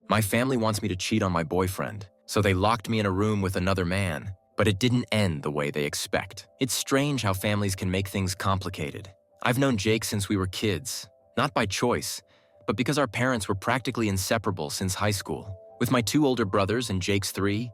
My family wants me to cheat on my boyfriend, so they locked me in a room with another man, but it didn't end the way they expect. It's strange how families can make things complicated. I've known Jake since we were kids, not by choice, but because our parents were practically inseparable since high school. With my 2 older brothers and Jake's 3,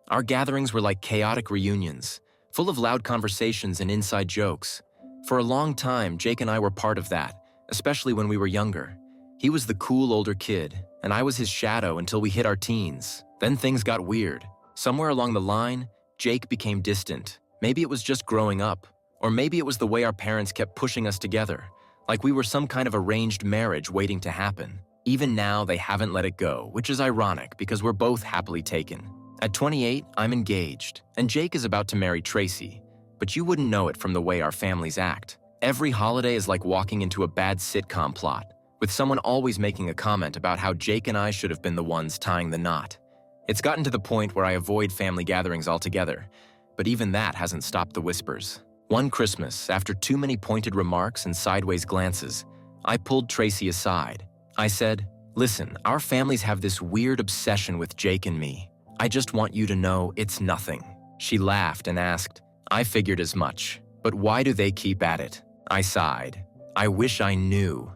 our gatherings were like chaotic reunions, full of loud conversations and inside jokes. For a long time, Jake and I were part of that, especially when we were younger. He was the cool older kid, and I was his shadow until we hit our teens. Then things got weird. Somewhere along the line, Jake became distant. Maybe it was just growing up, or maybe it was the way our parents kept pushing us together, like we were some kind of arranged marriage waiting to happen. Even now, they haven't let it go, which is ironic because we're both happily taken. At 28, I'm engaged, and Jake is about to marry Tracy, but you wouldn't know it from the way our families act. Every holiday is like walking into a bad sitcom plot, with someone always making a comment about how Jake and I should have been the ones tying the knot. It's gotten to the point where I avoid family gatherings altogether, but even that hasn't stopped the whispers. One Christmas, after too many pointed remarks and sideways glances, I pulled Tracy aside. I said, "Listen, our families have this weird obsession with Jake and me. I just want you to know it's nothing." She laughed and asked, "I figured as much, but why do they keep at it?" I sighed. I wish I knew.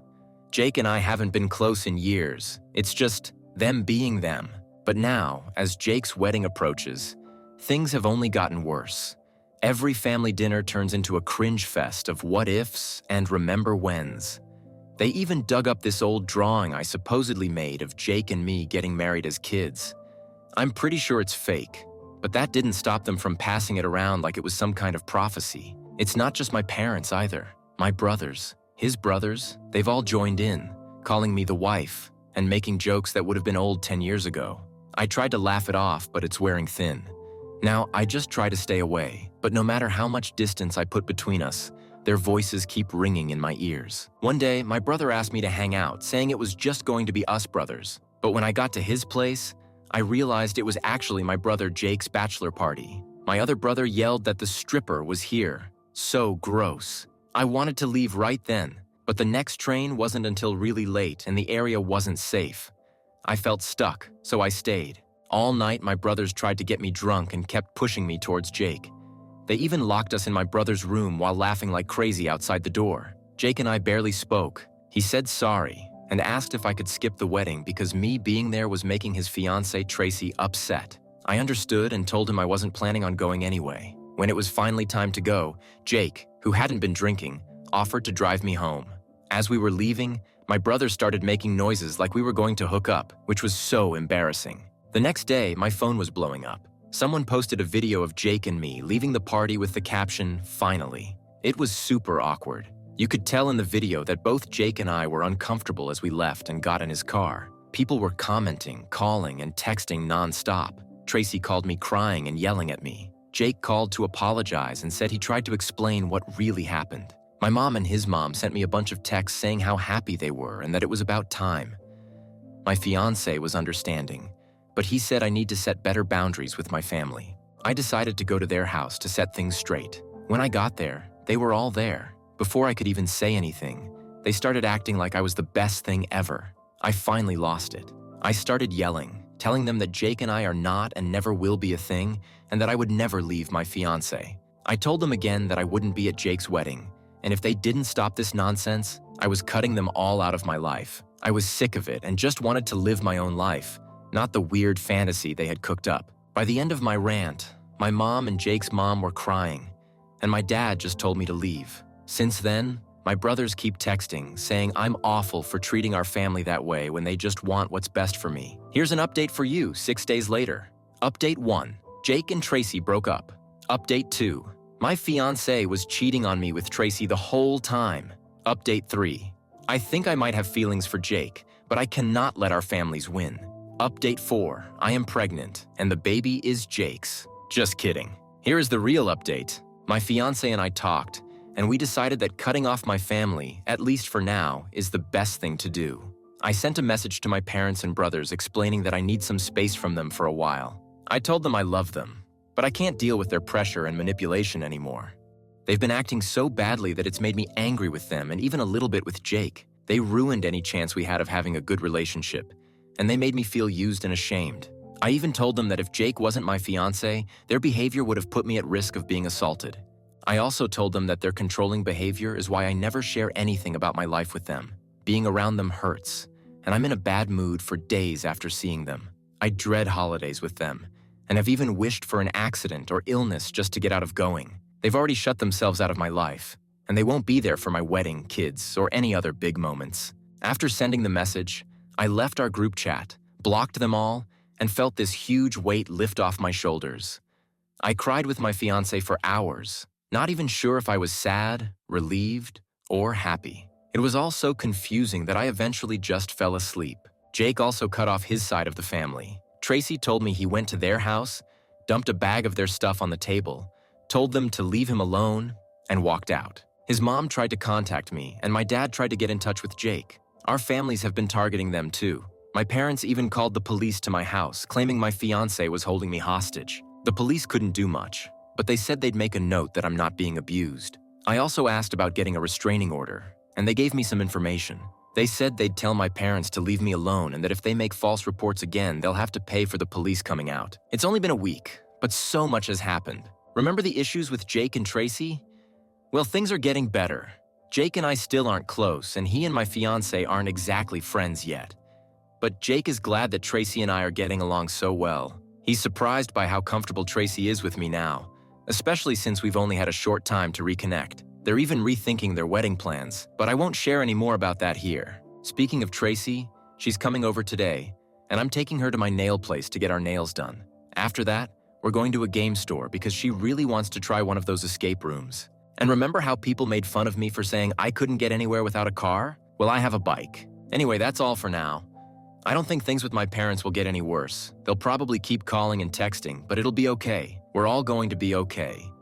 Jake and I haven't been close in years. It's just them being them. But now, as Jake's wedding approaches, things have only gotten worse. Every family dinner turns into a cringe fest of what-ifs and remember-whens. They even dug up this old drawing I supposedly made of Jake and me getting married as kids. I'm pretty sure it's fake, but that didn't stop them from passing it around like it was some kind of prophecy. It's not just my parents either. My brothers, his brothers, they've all joined in, calling me the wife and making jokes that would have been old 10 years ago. I tried to laugh it off, but it's wearing thin. Now, I just try to stay away, but no matter how much distance I put between us, their voices keep ringing in my ears. One day, my brother asked me to hang out, saying it was just going to be us brothers. But when I got to his place, I realized it was actually my brother Jake's bachelor party. My other brother yelled that the stripper was here. So gross. I wanted to leave right then, but the next train wasn't until really late and the area wasn't safe. I felt stuck, so I stayed. All night, my brothers tried to get me drunk and kept pushing me towards Jake. They even locked us in my brother's room while laughing like crazy outside the door. Jake and I barely spoke. He said sorry and asked if I could skip the wedding because me being there was making his fiancée Tracy upset. I understood and told him I wasn't planning on going anyway. When it was finally time to go, Jake, who hadn't been drinking, offered to drive me home. As we were leaving, my brother started making noises like we were going to hook up, which was so embarrassing. The next day, my phone was blowing up. Someone posted a video of Jake and me leaving the party with the caption, "Finally." It was super awkward. You could tell in the video that both Jake and I were uncomfortable as we left and got in his car. People were commenting, calling, and texting nonstop. Tracy called me crying and yelling at me. Jake called to apologize and said he tried to explain what really happened. My mom and his mom sent me a bunch of texts saying how happy they were and that it was about time. My fiancé was understanding, but he said I need to set better boundaries with my family. I decided to go to their house to set things straight. When I got there, they were all there. Before I could even say anything, they started acting like I was the best thing ever. I finally lost it. I started yelling, telling them that Jake and I are not and never will be a thing, and that I would never leave my fiancé. I told them again that I wouldn't be at Jake's wedding, and if they didn't stop this nonsense, I was cutting them all out of my life. I was sick of it and just wanted to live my own life, not the weird fantasy they had cooked up. By the end of my rant, my mom and Jake's mom were crying, and my dad just told me to leave. Since then, my brothers keep texting, saying I'm awful for treating our family that way when they just want what's best for me. Here's an update for you 6 days later. Update 1. Jake and Tracy broke up. Update 2. My fiancé was cheating on me with Tracy the whole time. Update 3. I think I might have feelings for Jake, but I cannot let our families win. Update 4. I am pregnant, and the baby is Jake's. Just kidding. Here is the real update. My fiancé and I talked, and we decided that cutting off my family, at least for now, is the best thing to do. I sent a message to my parents and brothers explaining that I need some space from them for a while. I told them I love them, but I can't deal with their pressure and manipulation anymore. They've been acting so badly that it's made me angry with them and even a little bit with Jake. They ruined any chance we had of having a good relationship, and they made me feel used and ashamed. I even told them that if Jake wasn't my fiancé, their behavior would have put me at risk of being assaulted. I also told them that their controlling behavior is why I never share anything about my life with them. Being around them hurts, and I'm in a bad mood for days after seeing them. I dread holidays with them, and have even wished for an accident or illness just to get out of going. They've already shut themselves out of my life, and they won't be there for my wedding, kids, or any other big moments. After sending the message, I left our group chat, blocked them all, and felt this huge weight lift off my shoulders. I cried with my fiancé for hours, not even sure if I was sad, relieved, or happy. It was all so confusing that I eventually just fell asleep. Jake also cut off his side of the family. Tracy told me he went to their house, dumped a bag of their stuff on the table, told them to leave him alone, and walked out. His mom tried to contact me, and my dad tried to get in touch with Jake. Our families have been targeting them too. My parents even called the police to my house, claiming my fiancé was holding me hostage. The police couldn't do much, but they said they'd make a note that I'm not being abused. I also asked about getting a restraining order, and they gave me some information. They said they'd tell my parents to leave me alone and that if they make false reports again, they'll have to pay for the police coming out. It's only been a week, but so much has happened. Remember the issues with Jake and Tracy? Well, things are getting better. Jake and I still aren't close, and he and my fiancé aren't exactly friends yet. But Jake is glad that Tracy and I are getting along so well. He's surprised by how comfortable Tracy is with me now, especially since we've only had a short time to reconnect. They're even rethinking their wedding plans, but I won't share any more about that here. Speaking of Tracy, she's coming over today, and I'm taking her to my nail place to get our nails done. After that, we're going to a game store because she really wants to try one of those escape rooms. And remember how people made fun of me for saying I couldn't get anywhere without a car? Well, I have a bike. Anyway, that's all for now. I don't think things with my parents will get any worse. They'll probably keep calling and texting, but it'll be okay. We're all going to be okay.